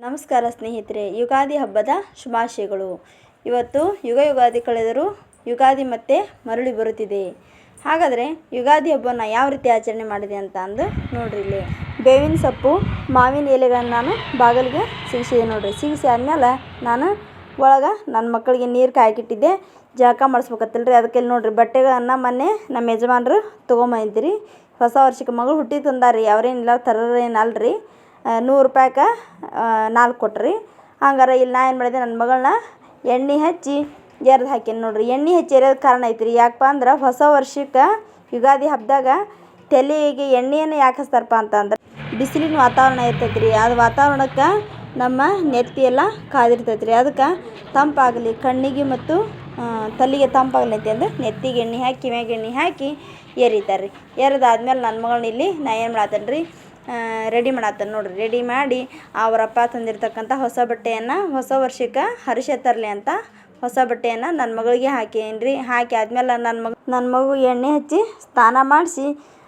ನಮಸ್ಕಾರ ಸ್ನೇಹಿತರೆ, ಯುಗಾದಿ ಹಬ್ಬದ ಶುಭಾಶಯಗಳು. ಇವತ್ತು ಯುಗಾದಿ ಕಳೆದರೂ ಯುಗಾದಿ ಮತ್ತೆ ಮರಳಿ ಬರುತ್ತಿದೆ. ಹಾಗಾದರೆ ಯುಗಾದಿ ಹಬ್ಬವನ್ನು ಯಾವ ರೀತಿ ಆಚರಣೆ ಮಾಡಿದೆ ಅಂತ ನೋಡ್ರಿ. ಇಲ್ಲಿ ಬೇವಿನ ಸೊಪ್ಪು, ಮಾವಿನ ಎಲೆಗಳನ್ನು ನಾನು ಬಾಗಿಲಿಗೆ ಸಿಗಿಸಿದೆ ನೋಡ್ರಿ. ಸಿಗಿಸಿ ಆದಮೇಲೆ ನಾನು ಒಳಗೆ ನನ್ನ ಮಕ್ಕಳಿಗೆ ನೀರು ಕಾಯಕ್ಕಿಟ್ಟಿದ್ದೆ. ಜಳಕ ಮಾಡಿಸ್ಬೇಕತ್ತಲ್ರಿ, ಅದಕ್ಕೆ ನೋಡ್ರಿ ಬಟ್ಟೆಗಳನ್ನು ಮೊನ್ನೆ ನಮ್ಮ ಯಜಮಾನ್ರು ತೊಗೊಂಬಂದಿರಿ. ಹೊಸ ವರ್ಷಕ್ಕೆ ಮಗಳು ಹುಟ್ಟಿ ತಂದಾರಿ, ಅವರೇನಿಲ್ಲ ತರೋರೇನಲ್ರಿ. 100 ರೂಪಾಯಿಗೆ 4 ಕೊಟ್ರಿ. ಹಂಗಾರೆ ಇಲ್ಲಿ ನಾ ಏನು ಮಾಡಿದೆ, ನನ್ನ ಮಗಳನ್ನ ಎಣ್ಣೆ ಹಚ್ಚಿ ಎರ್ದು ಹಾಕೀನಿ ನೋಡ್ರಿ. ಎಣ್ಣೆ ಹಚ್ಚಿ ಎರೆಯೋದು ಕಾರಣ ಐತ್ರಿ. ಯಾಕಪ್ಪ ಅಂದ್ರೆ ಹೊಸ ವರ್ಷಕ್ಕೆ ಯುಗಾದಿ ಹಬ್ಬದಾಗ ತಲೆಗೆ ಎಣ್ಣೆಯನ್ನು ಯಾಕೆ ಹಚ್ತಾರಪ್ಪ ಅಂತಂದ್ರೆ ಬಿಸಿಲಿನ ವಾತಾವರಣ ಇರ್ತೈತೆ ರೀ. ಅದು ವಾತಾವರಣಕ್ಕೆ ನಮ್ಮ ನೆತ್ತಿ ಎಲ್ಲ ಕಾದಿರ್ತೈತೆ ರೀ. ಅದಕ್ಕೆ ತಂಪಾಗಲಿ, ಕಣ್ಣಿಗೆ ಮತ್ತು ತಲೆಗೆ ತಂಪಾಗಲಿ ಅಂತಂದು ನೆತ್ತಿಗೆ ಎಣ್ಣೆ ಹಾಕಿ, ಕಿವ್ಯಾಗ ಎಣ್ಣೆ ಹಾಕಿ ಎರಿತಾರೆ ರೀ. ಎರೆದಾದ್ಮೇಲೆ ನನ್ನ ಮಗಳನ್ನ ಇಲ್ಲಿ ನಾ ಏನು ಮಾಡತ್ತೇನೆ ರೀ, ರೆಡಿ ಮಾಡತ್ತೇನೆ ನೋಡ್ರಿ. ರೆಡಿ ಮಾಡಿ ಅವರಪ್ಪ ತಂದಿರ್ತಕ್ಕಂಥ ಹೊಸ ಬಟ್ಟೆಯನ್ನು ಹೊಸ ವರ್ಷಕ್ಕೆ ಹರ್ಷ ತರಲಿ ಅಂತ ಹೊಸ ಬಟ್ಟೆಯನ್ನು ನನ್ನ ಮಗಳಿಗೆ ಹಾಕೀನಿ ರೀ. ಹಾಕಿ ಆದಮೇಲೆ ನನ್ನ ಮಗು ಎಣ್ಣೆ ಹಚ್ಚಿ ಸ್ನಾನ ಮಾಡಿಸಿ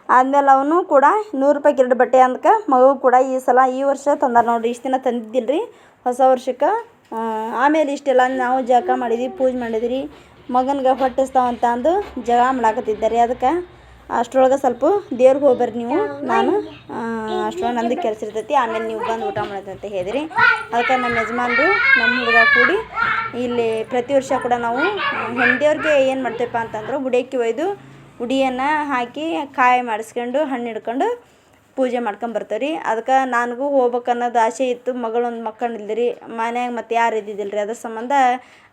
ಆದಮೇಲೆ ಅವನು ಕೂಡ 100 ರೂಪಾಯಿಗೆ 2 ಬಟ್ಟೆ ಅಂದ್ಕೆ ಮಗು ಕೂಡ ಈ ವರ್ಷ ತಂದಾರ ನೋಡ್ರಿ. ಇಷ್ಟು ದಿನ ತಂದಿದ್ದಿಲ್ಲ ರೀ ಹೊಸ ವರ್ಷಕ್ಕೆ. ಆಮೇಲೆ ಇಷ್ಟೆಲ್ಲ ನಾವು ಜಳಕ ಮಾಡಿದ್ವಿ, ಪೂಜೆ ಮಾಡಿದ್ರಿ. ಮಗನಿಗೆ ಹೊಟ್ಟಿಸ್ತಾವಂತ ಅಂದು ಜಗಳ ಮಾಡಾಕತ್ತಿದ್ದಾರೆ. ಅದಕ್ಕೆ ಅಷ್ಟರೊಳಗೆ ಸ್ವಲ್ಪ ದೇವ್ರಿಗೆ ಹೋಗ್ಬರ್ರಿ ನೀವು, ನಾನು ಅಷ್ಟರೊಳಗೆ ನಂದು ಕೆಲಸ ಇರ್ತೈತಿ, ಆಮೇಲೆ ನೀವು ಬಂದು ಊಟ ಮಾಡೋದಂತ ಹೇಳಿದ್ರಿ. ಅದಕ್ಕೆ ನಮ್ಮ ಯಜಮಾನ್ರು ನಮ್ಮ ಹುಡುಗ ಕೂಡಿ ಇಲ್ಲಿ ಪ್ರತಿ ವರ್ಷ ಕೂಡ ನಾವು ಹೆಂಡತಿಯವ್ರಿಗೆ ಏನು ಮಾಡ್ತೇವಪ್ಪ ಅಂತಂದ್ರೆ ಉಡಿಯಕ್ಕಿ ಒಯ್ದು ಉಡಿಯನ್ನು ಹಾಕಿ ಕಾಯಿ ಮಾಡಿಸ್ಕೊಂಡು ಹಣ್ಣು ಹಿಡ್ಕೊಂಡು ಪೂಜೆ ಮಾಡ್ಕೊಂಬರ್ತೇವೆ ರೀ. ಅದಕ್ಕೆ ನನಗೂ ಹೋಗ್ಬೇಕು ಅನ್ನೋದು ಆಸೆ ಇತ್ತು. ಮಗಳೊಂದು ಮಕ್ಕಂಡಿಲ್ದಿರಿ, ಮನ್ಯಾಗ ಮತ್ತು ಯಾರು ಇದ್ದಿದ್ದಿಲ್ಲ ರೀ. ಅದ್ರ ಸಂಬಂಧ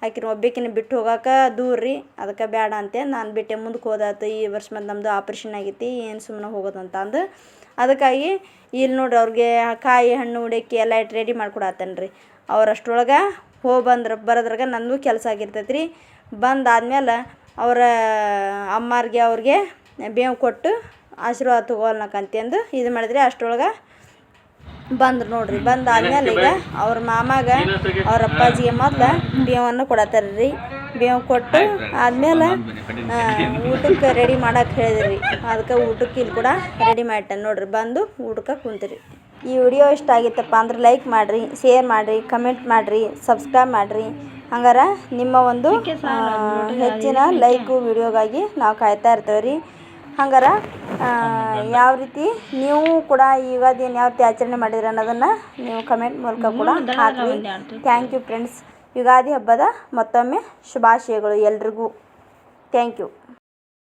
ಆಕಿನ ಒಬ್ಬಾಕಿನ ಬಿಟ್ಟು ಹೋಗೋಕೆ ದೂರ ರೀ. ಅದಕ್ಕೆ ಬೇಡ ಅಂತೆ ನಾನು ಬಿಟ್ಟೆ. ಮುಂದಕ್ಕೆ ಹೋದಾತು, ಈ ವರ್ಷ ಮತ್ತು ನಮ್ಮದು ಆಪ್ರೇಷನ್ ಆಗೈತಿ, ಏನು ಸುಮ್ಮನೆ ಹೋಗೋದಂತ ಅಂದು ಅದಕ್ಕಾಗಿ ಇಲ್ಲಿ ನೋಡ್ರಿ ಅವ್ರಿಗೆ ಕಾಯಿ ಹಣ್ಣು ಉಡಕ್ಕಿ ಎಲ್ಲ ಇಟ್ಟು ರೆಡಿ ಮಾಡ್ಕೊಡತ್ತೇನೆ ರೀ. ಅವ್ರು ಅಷ್ಟರೊಳಗೆ ಬರೋದ್ರಾಗ ನನಗೂ ಕೆಲಸ ಆಗಿರ್ತೈತೆ ರೀ. ಬಂದಾದ್ಮೇಲೆ ಅವರ ಅಮ್ಮಾರಿಗೆ ಅವ್ರಿಗೆ ಬೇವು ಕೊಟ್ಟು ಆಶೀರ್ವಾದ ತೊಗೊಳ್ನಕಂತಂದು ಇದು ಮಾಡಿದ್ರಿ. ಅಷ್ಟರೊಳಗೆ ಬಂದ್ರು ನೋಡ್ರಿ. ಬಂದಾದ್ಮೇಲೆ ಈಗ ಅವ್ರ ಮಾಮಾಗ ಅವ್ರ ಅಪ್ಪಾಜಿಗೆ ಮೊದಲು ಬೇವನ್ನು ಕೊಡತ್ತಾರ ರೀ. ಬೇವು ಕೊಟ್ಟು ಆದಮೇಲೆ ಊಟಕ್ಕೆ ರೆಡಿ ಮಾಡಕ್ಕೆ ಹೇಳಿದ್ರಿ. ಅದಕ್ಕೆ ಊಟಕ್ಕೆ ಇಲ್ಲಿ ಕೂಡ ರೆಡಿ ಮಾಡಿಟ್ಟೆ ನೋಡ್ರಿ. ಬಂದು ಊಟಕ್ಕೆ ಕುಂತೀರಿ. ಈ ವಿಡಿಯೋ ಇಷ್ಟ ಆಗಿತ್ತಪ್ಪ ಅಂದ್ರೆ ಲೈಕ್ ಮಾಡಿರಿ, ಶೇರ್ ಮಾಡಿರಿ, ಕಮೆಂಟ್ ಮಾಡಿರಿ, ಸಬ್ಸ್ಕ್ರೈಬ್ ಮಾಡಿರಿ. ಹಂಗಾರೆ ನಿಮ್ಮ ಒಂದು ಹೆಚ್ಚಿನ ಲೈಕು ವಿಡಿಯೋಗಾಗಿ ನಾವು ಕಾಯ್ತಾ ಇರ್ತೇವೆ ರೀ. ಹಂಗಾರೆ ಯಾವ ರೀತಿ ನೀವು ಕೂಡ ಈ ಯುಗಾದಿಯನ್ನು ಯಾವ ರೀತಿ ಆಚರಣೆ ಮಾಡಿದ್ರಿ ಅನ್ನೋದನ್ನು ನೀವು ಕಮೆಂಟ್ ಮೂಲಕ ಕೂಡ ಹಾಕಿರಿ. Thank you friends. ಯುಗಾದಿ ಹಬ್ಬದ ಮತ್ತೊಮ್ಮೆ ಶುಭಾಶಯಗಳು ಎಲ್ರಿಗೂ. Thank you.